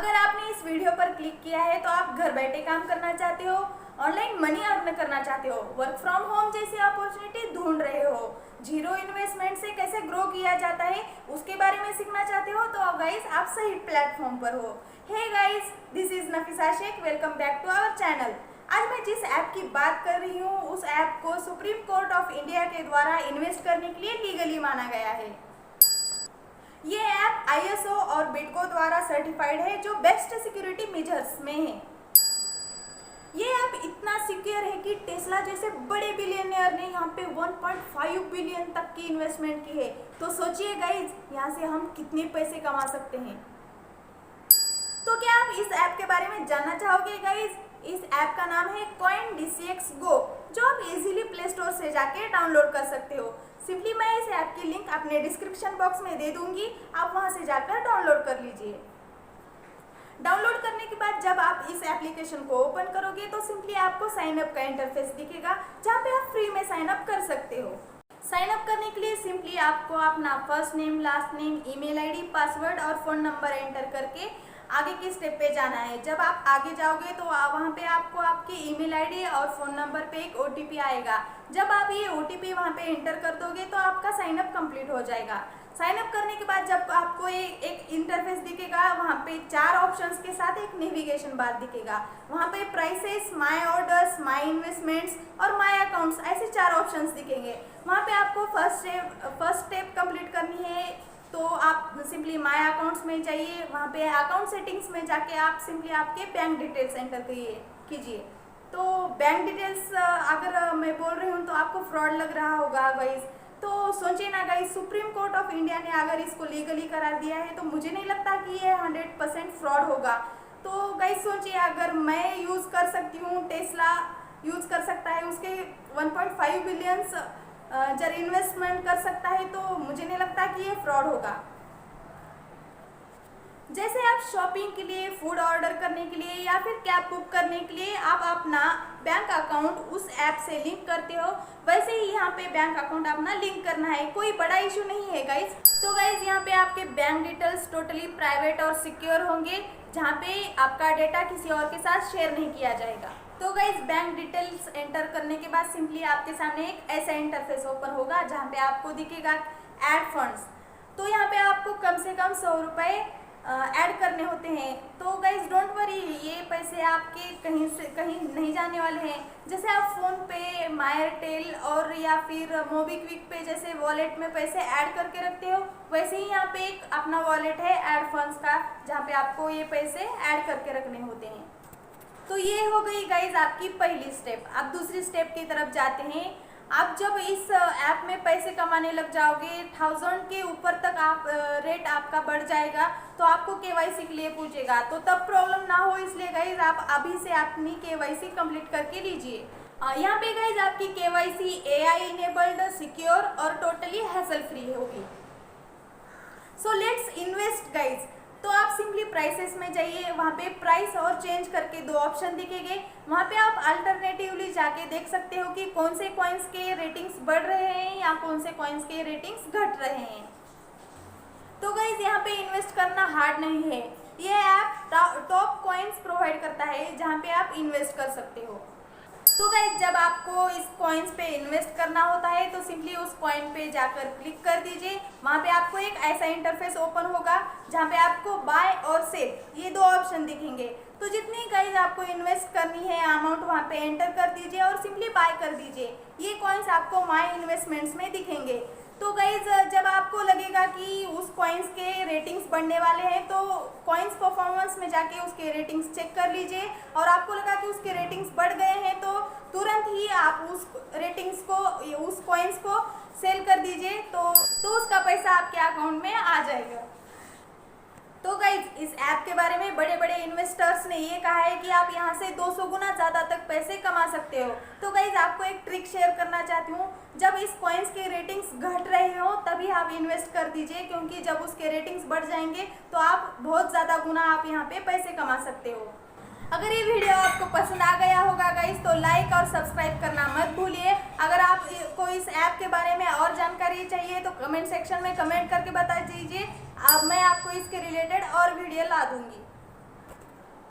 अगर आपने इस वीडियो पर क्लिक किया है तो आप घर बैठे काम करना चाहते हो, ऑनलाइन मनी अर्न करना चाहते हो, वर्क फ्रॉम होम जैसी अपॉर्चुनिटी ढूंढ रहे हो, जीरो इन्वेस्टमेंट से कैसे ग्रो किया जाता है उसके बारे में सीखना चाहते हो, तो गाइस आप सही प्लेटफॉर्म पर हो। Hey guys, this is Nafisa Shaikh, welcome back to our channel. आज मैं जिस ऐप की बात कर रही हूँ उस ऐप को सुप्रीम कोर्ट ऑफ इंडिया के द्वारा इन्वेस्ट करने के लिए लीगली माना गया है। ये ऐप ISO और बिडको द्वारा सर्टिफाइड है, जो बेस्ट सिक्योरिटी मेजर्स में है। ये ऐप इतना सिक्योर है कि टेस्ला जैसे बड़े बिलियनियर ने यहाँ पे 1.5 बिलियन तक की इन्वेस्टमेंट की है। तो सोचिए गाइज, यहाँ से हम कितने पैसे कमा सकते हैं। तो क्या आप इस ऐप के बारे में जानना चाहोगे गाइज? इस ऐप का नाम है CoinDCX Go, जो आप इजीली प्ले स्टोर से जाके डाउनलोड कर सकते हो। सिंपली मैं इस ऐप की लिंक अपने डिस्क्रिप्शन बॉक्स में दे दूंगी, आप वहां से जाकर डाउनलोड कर लीजिए। डाउनलोड करने के बाद जब आप इस एप्लीकेशन को ओपन करोगे तो सिंपली आपको साइन अप का इंटरफेस दिखेगा, जहाँ पे आप फ्री में साइन अप कर सकते हो। साइन अप करने के लिए सिंपली आपको अपना first name, last name, email ID, password और फोन नंबर एंटर करके आगे के स्टेप पे जाना है। जब आप आगे जाओगे तो वहाँ पे आपको आपकी ईमेल आईडी और फोन नंबर पे एक OTP आएगा। जब आप ये OTP वहाँ पे एंटर कर दोगे तो आपका साइन अप कंप्लीट हो जाएगा। साइन अप करने के बाद जब आपको एक इंटरफेस दिखेगा, वहाँ पे 4 ऑप्शंस के साथ एक नेविगेशन बार दिखेगा। वहाँ पे prices, my orders, my investments और माय अकाउंट्स, ऐसे 4 ऑप्शंस दिखेंगे। वहाँ पे आपको फर्स्ट स्टेप कंप्लीट करनी है, तो आप सिंपली माय अकाउंट्स में जाइए। वहाँ पे अकाउंट सेटिंग्स में जाके आप सिंपली आपके बैंक डिटेल्स एंटर कीजिए। तो बैंक डिटेल्स अगर मैं बोल रही हूँ तो आपको फ्रॉड लग रहा होगा गाइस, तो सोचिए ना guys, supreme court of India ने अगर इसको लीगली करार दिया है तो मुझे नहीं लगता कि ये 100% फ्रॉड होगा। तो गाइस सोचिए, अगर मैं यूज़ कर सकती हूँ, टेस्ला यूज़ कर सकता है, उसके 1.5 बिलियंस जब इन्वेस्टमेंट कर सकता है, तो मुझे नहीं लगता कि ये फ्रॉड होगा। जैसे आप शॉपिंग के लिए, फूड ऑर्डर करने के लिए या फिर कैब बुक करने के लिए आप अपना बैंक अकाउंट उस ऐप से लिंक करते हो, वैसे ही यहाँ पे बैंक अकाउंट अपना लिंक करना है। कोई बड़ा इशू नहीं है गाइज। तो गाइज यहाँ पे आपके बैंक डिटेल्स टोटली प्राइवेट और सिक्योर होंगे, जहाँ पे आपका डेटा किसी और के साथ शेयर नहीं किया जाएगा। तो गाइज बैंक डिटेल्स एंटर करने के बाद सिंपली आपके सामने एक ऐसा इंटरफेस ओपन होगा, जहाँ पे आपको दिखेगा ऐड फंड्स। तो यहाँ पे आपको कम से कम 100 रुपये ऐड करने होते हैं। तो गाइज डोंट वरी, ये पैसे आपके कहीं से कहीं नहीं जाने वाले हैं। जैसे आप फ़ोन पे, माय एयरटेल और या फिर मोबीक्विक पे जैसे वॉलेट में पैसे ऐड करके रखते हो, वैसे ही यहाँ पे एक अपना वॉलेट है ऐड फंड्स का, जहाँ पे आपको ये पैसे ऐड करके रखने होते हैं। तो ये हो गई गाइज आपकी पहली स्टेप। अब दूसरी स्टेप की तरफ जाते हैं। आप जब इस ऐप में पैसे कमाने लग जाओगे, 1000 के ऊपर तक आप रेट आपका बढ़ जाएगा, तो आपको KYC के लिए पूछेगा। तो तब प्रॉब्लम ना हो, इसलिए गाइज आप अभी से अपनी KYC कंप्लीट करके लीजिए। यहाँ पे गाइज आपकी KYC AI इनेबल्ड, सिक्योर और टोटली हैसल फ्री होगी। So let's invest guys. तो आप सिंपली प्राइसेस में जाइए, वहाँ पे प्राइस और चेंज करके 2 ऑप्शन दिखेंगे। वहाँ पे आप अल्टरनेटिवली जाके देख सकते हो कि कौन से कॉइन्स के रेटिंग्स बढ़ रहे हैं या कौन से कॉइन्स के रेटिंग्स घट रहे हैं। तो गाइज यहाँ पे इन्वेस्ट करना हार्ड नहीं है। ये ऐप टॉप कॉइन्स प्रोवाइड करता है, जहाँ पे आप इन्वेस्ट कर सकते हो। तो गाइज जब आपको इस कॉइन्स पे इन्वेस्ट करना होता है तो सिंपली उस कॉइन पे जाकर क्लिक कर दीजिए। वहाँ पे आपको एक ऐसा इंटरफेस ओपन होगा, जहाँ पे आपको बाय और सेल ये 2 ऑप्शन दिखेंगे। तो जितनी गाइज आपको इन्वेस्ट करनी है अमाउंट वहाँ पे एंटर कर दीजिए और सिंपली बाय कर दीजिए। ये कॉइन्स आपको माय इन्वेस्टमेंट्स में दिखेंगे। तो गाइज जब आपको लगेगा कि उस कॉइन्स के रेटिंग्स बढ़ने वाले हैं, तो कॉइन्स परफॉर्मेंस में जाके उसके रेटिंग्स चेक कर लीजिए, और आपको लगा कि उसके रेटिंग्स बढ़ गए हैं तो तुरंत ही आप उस रेटिंग्स को, उस कॉइन्स को सेल कर दीजिए, तो उसका पैसा आपके अकाउंट में आ जाएगा। तो गाइज इस ऐप के बारे में बड़े बड़े इन्वेस्टर्स ने ये कहा है कि आप यहाँ से 200 गुना ज़्यादा तक पैसे कमा सकते हो। तो गाइज आपको एक ट्रिक शेयर करना चाहती हूँ। जब इस कॉइन्स के रेटिंग्स घट रहे हो तभी आप इन्वेस्ट कर दीजिए, क्योंकि जब उसके रेटिंग्स बढ़ जाएंगे तो आप बहुत ज़्यादा गुना आप यहाँ पे पैसे कमा सकते हो। अगर ये वीडियो आपको पसंद आ गया होगा गाइस, तो लाइक और सब्सक्राइब करना मत भूलिए। अगर आपको इस ऐप के बारे में और जानकारी चाहिए तो कमेंट सेक्शन में कमेंट करके बता दीजिए, अब मैं आपको इसके रिलेटेड और वीडियो ला दूंगी।